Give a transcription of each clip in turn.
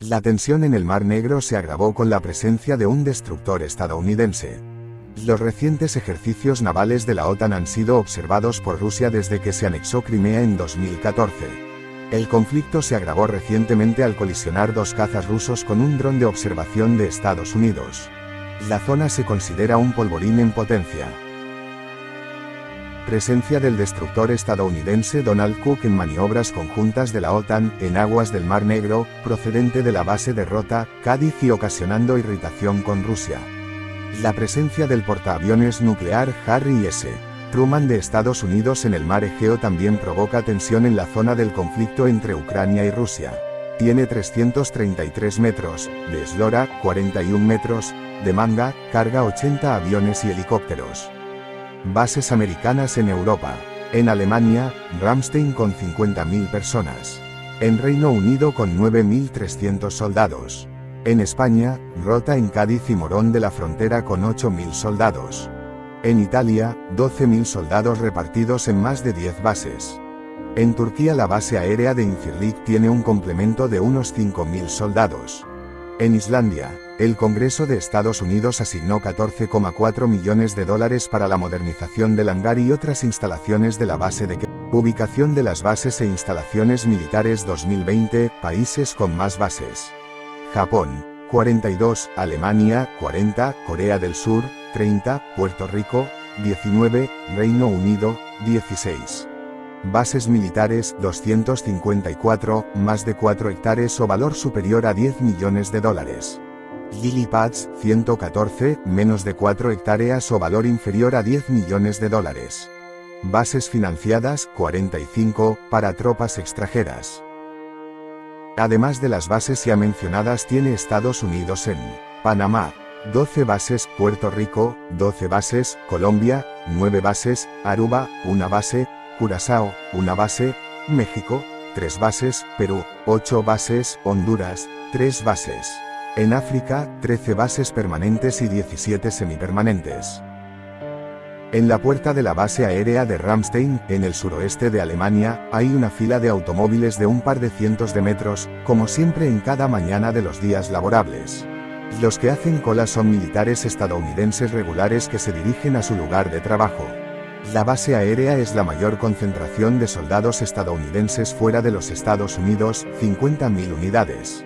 La tensión en el Mar Negro se agravó con la presencia de un destructor estadounidense. Los recientes ejercicios navales de la OTAN han sido observados por Rusia desde que se anexó Crimea en 2014. El conflicto se agravó recientemente al colisionar dos cazas rusos con un dron de observación de Estados Unidos. La zona se considera un polvorín en potencia. Presencia del destructor estadounidense Donald Cook en maniobras conjuntas de la OTAN en aguas del Mar Negro, procedente de la base de Rota, Cádiz y ocasionando irritación con Rusia. La presencia del portaaviones nuclear Harry S. Truman de Estados Unidos en el mar Egeo también provoca tensión en la zona del conflicto entre Ucrania y Rusia. Tiene 333 metros, de eslora, 41 metros, de manga, carga 80 aviones y helicópteros. Bases americanas en Europa. En Alemania, Ramstein con 50.000 personas. En Reino Unido con 9.300 soldados. En España, Rota en Cádiz y Morón de la Frontera con 8.000 soldados. En Italia, 12.000 soldados repartidos en más de 10 bases. En Turquía la base aérea de Incirlik tiene un complemento de unos 5.000 soldados. En Islandia, el Congreso de Estados Unidos asignó $14,4 millones para la modernización del hangar y otras instalaciones de la base de Ubicación de las bases e instalaciones militares 2020, países con más bases. Japón, 42, Alemania, 40, Corea del Sur, 30, Puerto Rico, 19, Reino Unido, 16. Bases militares, 254, más de 4 hectáreas o valor superior a $10 millones. Lily Pads, 114, menos de 4 hectáreas o valor inferior a $10 millones. Bases financiadas, 45, para tropas extranjeras. Además de las bases ya mencionadas tiene Estados Unidos en Panamá, 12 bases, Puerto Rico, 12 bases, Colombia, 9 bases, Aruba, 1 base, Curazao, 1 base, México, 3 bases, Perú, 8 bases, Honduras, 3 bases. En África, 13 bases permanentes y 17 semipermanentes. En la puerta de la base aérea de Ramstein, en el suroeste de Alemania, hay una fila de automóviles de un par de cientos de metros, como siempre en cada mañana de los días laborables. Los que hacen cola son militares estadounidenses regulares que se dirigen a su lugar de trabajo. La base aérea es la mayor concentración de soldados estadounidenses fuera de los Estados Unidos, 50.000 unidades.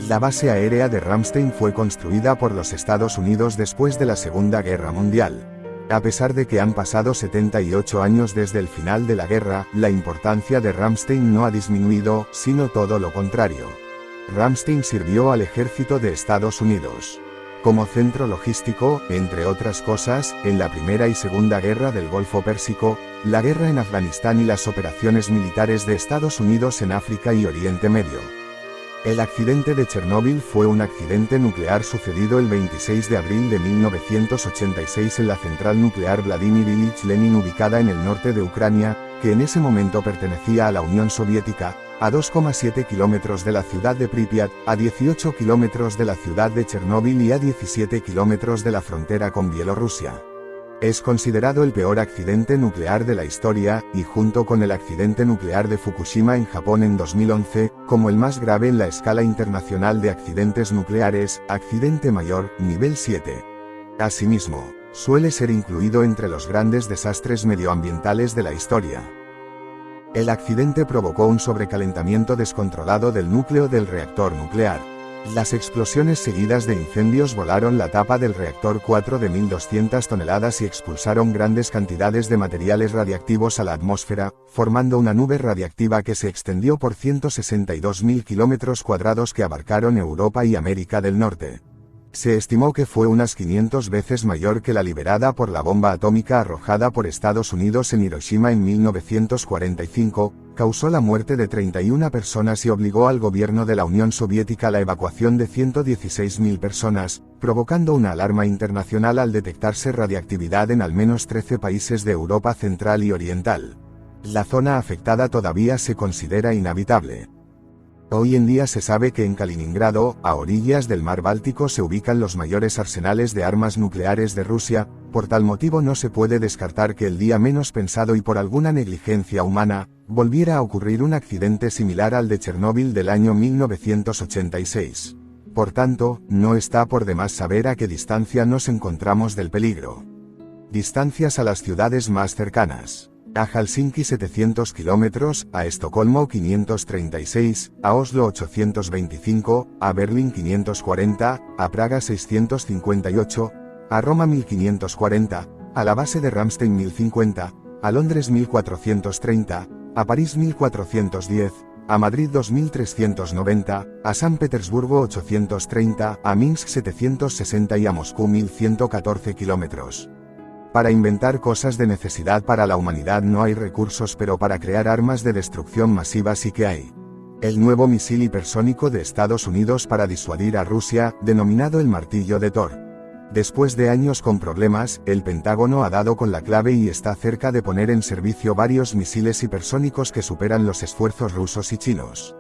La base aérea de Ramstein fue construida por los Estados Unidos después de la Segunda Guerra Mundial. A pesar de que han pasado 78 años desde el final de la guerra, la importancia de Ramstein no ha disminuido, sino todo lo contrario. Ramstein sirvió al ejército de Estados Unidos como centro logístico, entre otras cosas, en la Primera y Segunda Guerra del Golfo Pérsico, la guerra en Afganistán y las operaciones militares de Estados Unidos en África y Oriente Medio. El accidente de Chernóbil fue un accidente nuclear sucedido el 26 de abril de 1986 en la central nuclear Vladimir Ilich Lenin ubicada en el norte de Ucrania, que en ese momento pertenecía a la Unión Soviética, a 2,7 kilómetros de la ciudad de Pripyat, a 18 kilómetros de la ciudad de Chernóbil y a 17 kilómetros de la frontera con Bielorrusia. Es considerado el peor accidente nuclear de la historia, y junto con el accidente nuclear de Fukushima en Japón en 2011, como el más grave en la escala internacional de accidentes nucleares, accidente mayor, nivel 7. Asimismo, suele ser incluido entre los grandes desastres medioambientales de la historia. El accidente provocó un sobrecalentamiento descontrolado del núcleo del reactor nuclear. Las explosiones seguidas de incendios volaron la tapa del reactor 4 de 1.200 toneladas y expulsaron grandes cantidades de materiales radiactivos a la atmósfera, formando una nube radiactiva que se extendió por 162.000 kilómetros cuadrados que abarcaron Europa y América del Norte. Se estimó que fue unas 500 veces mayor que la liberada por la bomba atómica arrojada por Estados Unidos en Hiroshima en 1945, causó la muerte de 31 personas y obligó al gobierno de la Unión Soviética a la evacuación de 116.000 personas, provocando una alarma internacional al detectarse radiactividad en al menos 13 países de Europa Central y Oriental. La zona afectada todavía se considera inhabitable. Hoy en día se sabe que en Kaliningrado, a orillas del mar Báltico, se ubican los mayores arsenales de armas nucleares de Rusia. Por tal motivo no se puede descartar que el día menos pensado y por alguna negligencia humana, volviera a ocurrir un accidente similar al de Chernóbil del año 1986. Por tanto, no está por demás saber a qué distancia nos encontramos del peligro. Distancias a las ciudades más cercanas. A Helsinki 700 kilómetros, a Estocolmo 536, a Oslo 825, a Berlín 540, a Praga 658, a Roma 1540, a la base de Ramstein 1050, a Londres 1430, a París 1410, a Madrid 2390, a San Petersburgo 830, a Minsk 760 y a Moscú 1114 kilómetros. Para inventar cosas de necesidad para la humanidad no hay recursos, pero para crear armas de destrucción masiva sí que hay. El nuevo misil hipersónico de Estados Unidos para disuadir a Rusia, denominado el martillo de Thor. Después de años con problemas, el Pentágono ha dado con la clave y está cerca de poner en servicio varios misiles hipersónicos que superan los esfuerzos rusos y chinos.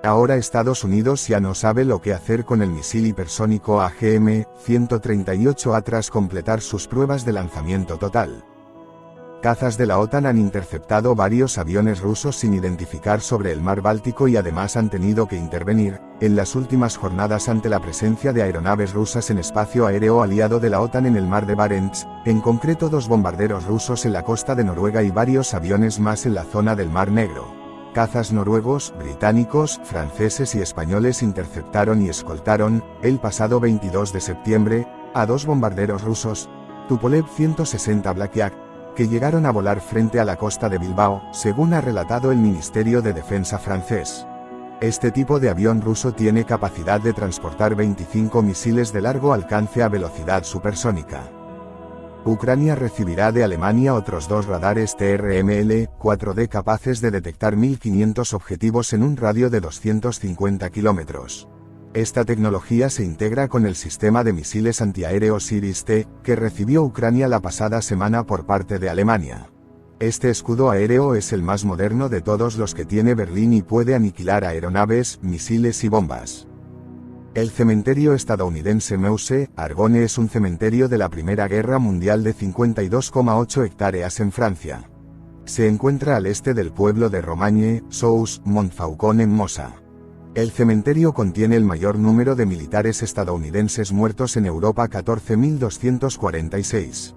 Ahora Estados Unidos ya no sabe lo que hacer con el misil hipersónico AGM-138A tras completar sus pruebas de lanzamiento total. Cazas de la OTAN han interceptado varios aviones rusos sin identificar sobre el mar Báltico y además han tenido que intervenir, en las últimas jornadas ante la presencia de aeronaves rusas en espacio aéreo aliado de la OTAN en el mar de Barents, en concreto 2 bombarderos rusos en la costa de Noruega y varios aviones más en la zona del Mar Negro. Cazas noruegos, británicos, franceses y españoles interceptaron y escoltaron, el pasado 22 de septiembre, a 2 bombarderos rusos, Tupolev 160 Black, que llegaron a volar frente a la costa de Bilbao, según ha relatado el Ministerio de Defensa francés. Este tipo de avión ruso tiene capacidad de transportar 25 misiles de largo alcance a velocidad supersónica. Ucrania recibirá de Alemania otros 2 radares TRML-4D capaces de detectar 1500 objetivos en un radio de 250 kilómetros. Esta tecnología se integra con el sistema de misiles antiaéreos Iris-T, que recibió Ucrania la pasada semana por parte de Alemania. Este escudo aéreo es el más moderno de todos los que tiene Berlín y puede aniquilar aeronaves, misiles y bombas. El cementerio estadounidense Meuse, Argonne es un cementerio de la Primera Guerra Mundial de 52,8 hectáreas en Francia. Se encuentra al este del pueblo de Romagne-sous-Montfaucon en Mosa. El cementerio contiene el mayor número de militares estadounidenses muertos en Europa, 14.246.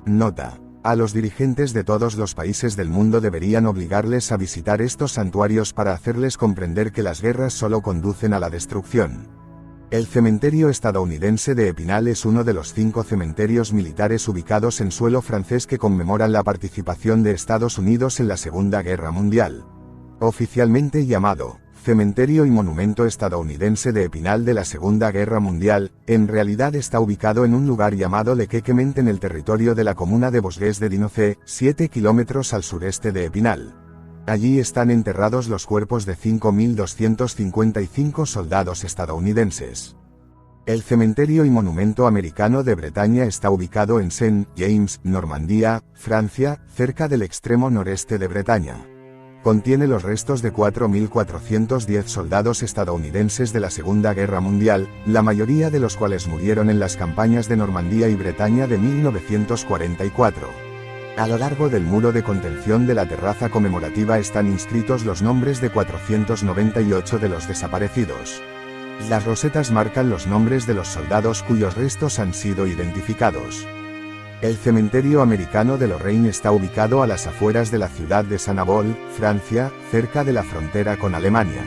Nota: a los dirigentes de todos los países del mundo deberían obligarles a visitar estos santuarios para hacerles comprender que las guerras solo conducen a la destrucción. El cementerio estadounidense de Epinal es uno de los 5 cementerios militares ubicados en suelo francés que conmemoran la participación de Estados Unidos en la Segunda Guerra Mundial. Oficialmente llamado Cementerio y Monumento Estadounidense de Epinal de la Segunda Guerra Mundial, en realidad está ubicado en un lugar llamado Le Quequement en el territorio de la comuna de Bosques de Dinocé, 7 kilómetros al sureste de Epinal. Allí están enterrados los cuerpos de 5.255 soldados estadounidenses. El Cementerio y Monumento Americano de Bretaña está ubicado en Saint James, Normandía, Francia, cerca del extremo noreste de Bretaña. Contiene los restos de 4.410 soldados estadounidenses de la Segunda Guerra Mundial, la mayoría de los cuales murieron en las campañas de Normandía y Bretaña de 1944. A lo largo del muro de contención de la terraza conmemorativa están inscritos los nombres de 498 de los desaparecidos. Las rosetas marcan los nombres de los soldados cuyos restos han sido identificados. El cementerio americano de Lorraine está ubicado a las afueras de la ciudad de Saint-Avold, Francia, cerca de la frontera con Alemania.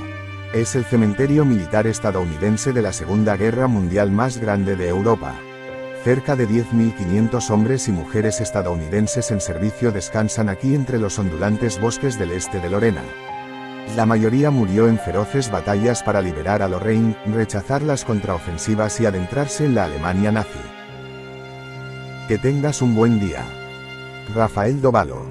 Es el cementerio militar estadounidense de la Segunda Guerra Mundial más grande de Europa. Cerca de 10.500 hombres y mujeres estadounidenses en servicio descansan aquí entre los ondulantes bosques del este de Lorena. La mayoría murió en feroces batallas para liberar a Lorraine, rechazar las contraofensivas y adentrarse en la Alemania nazi. Que tengas un buen día. Rafael Dovalo.